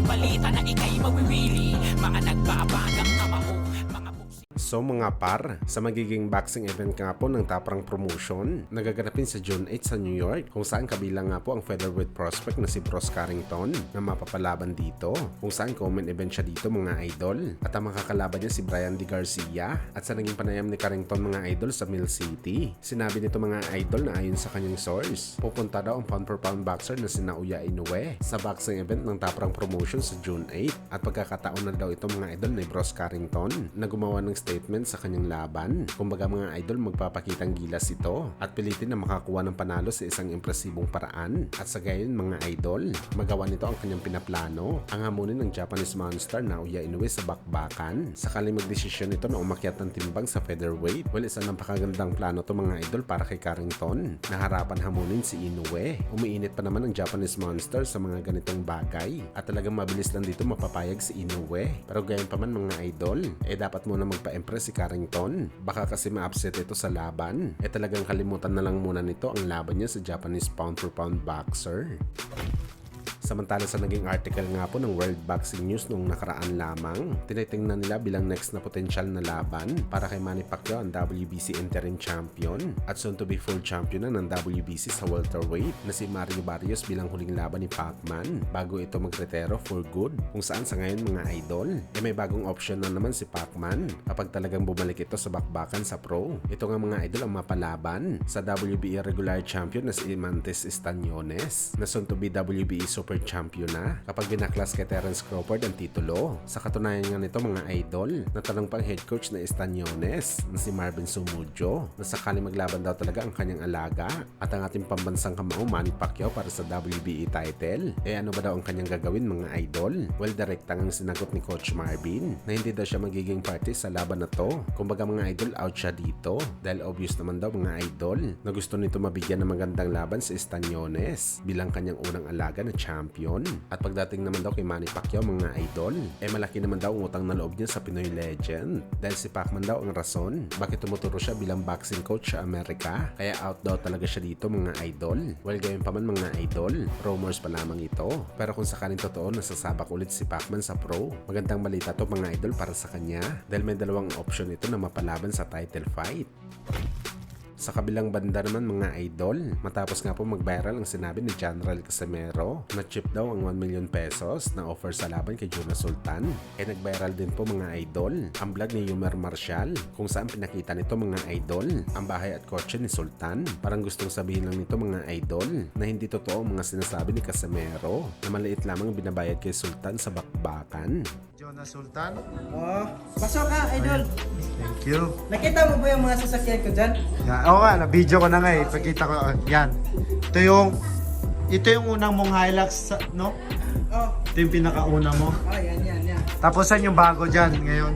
balita na ikay mawiwili. Mga nagbabagang kamao, mga buksi. So mga par, sa magiging boxing event nga po ng Taprang Promotion, nagaganapin sa June 8 sa New York, kung saan kabilang nga po ang featherweight prospect na si Bros Carrington na mapapalaban dito, kung saan common event siya dito mga idol, at ang makakalaban niya si Brian D. Garcia. At sa naging panayam ni Carrington mga idol sa Mill City, sinabi nito mga idol na ayon sa kanyang source, pupunta daw ang pound per pound boxer na si Naoya Inoue sa boxing event ng Taprang Promotion sa June 8, at pagkakataon na daw ito mga idol ni Bros Carrington na gumawa ng statement sa kanyang laban. Kumbaga mga idol, magpapakitang gilas ito at pilitin na makakuha ng panalo sa isang impresibong paraan. At sa gayon mga idol, magawa nito ang kanyang pinaplano, ang hamunin ng Japanese monster Naoya Inoue sa bakbakan. Sakali magdesisyon nito na umakyat ng timbang sa featherweight. Well, isang napakagandang plano to mga idol para kay Carrington na harapan hamunin si Inoue. Umiinit pa naman ang Japanese monster sa mga ganitong bagay at talagang mabilis lang dito mapapayag si Inoue. Pero gayon pa man mga idol, dapat muna magpa-impress si Carrington. Baka kasi ma-upset ito sa laban. Talagang kalimutan na lang muna nito ang laban niya sa Japanese pound for pound boxer. Samantala sa naging article nga po ng World Boxing News noong nakaraan lamang, tinitingnan nila bilang next na potensyal na laban para kay Manny Pacquiao ang WBC interim champion at soon to be full champion na ng WBC sa welterweight na si Mario Barrios bilang huling laban ni Pacman bago ito magretero for good, kung saan sa ngayon mga idol, may bagong option na naman si Pacman kapag talagang bumalik ito sa bakbakan sa pro. Ito nga mga idol ang mapalaban sa WBA regular champion na si Imantes Estañones na soon to be WBA super champion na kapag binaklas kay Terence Crawford ang titulo. Sa katunayan nga nito mga idol, natanong pang head coach na Estañones na si Marvin Sumudjo na sakali maglaban daw talaga ang kanyang alaga at ang ating pambansang kamao Manny Pacquiao para sa WBA title. Ano ba daw ang kanyang gagawin mga idol? Well, direktang ang sinagot ni Coach Marvin na hindi daw siya magiging party sa laban na to. Kumbaga mga idol, out siya dito dahil obvious naman daw mga idol na gusto nito mabigyan ng magandang laban sa Estañones bilang kanyang unang alaga na champion. At pagdating naman daw kay Manny Pacquiao mga idol, malaki naman daw ang utang na loob niya sa Pinoy legend dahil si Pacman daw ang rason bakit tumuturo siya bilang boxing coach sa Amerika, kaya out daw talaga siya dito mga idol. Well, gayon pa man mga idol, rumors pa lamang ito, pero kung sakaling totoo nasasabak ulit si Pacman sa pro, magandang balita to mga idol para sa kanya dahil may dalawang option ito na mapalaban sa title fight. Sa kabilang banda naman mga idol, matapos nga po mag-viral ang sinabi ni General Casimero na chip daw ang 1 million pesos na offer sa laban kay Jonas Sultan, nag-viral din po mga idol ang vlog ni Yumer Marshall kung saan pinakita nito mga idol ang bahay at kotse ni Sultan. Parang gustong sabihin lang nito mga idol na hindi totoo ang mga sinasabi ni Casimero na maliit lamang binabayad kay Sultan sa bakbakan. Jonas Sultan. Oh, pasok ka, idol. Thank you. Nakita mo ba yung mga sasakyan ko dyan? Yan. Oo nga, na-video ko na nga eh. Pagkita ko, yan. Ito yung unang mong Hilux, no? Oh, Ito yung pinakauna mo. oh, yan. Tapos saan yung bago dyan ngayon?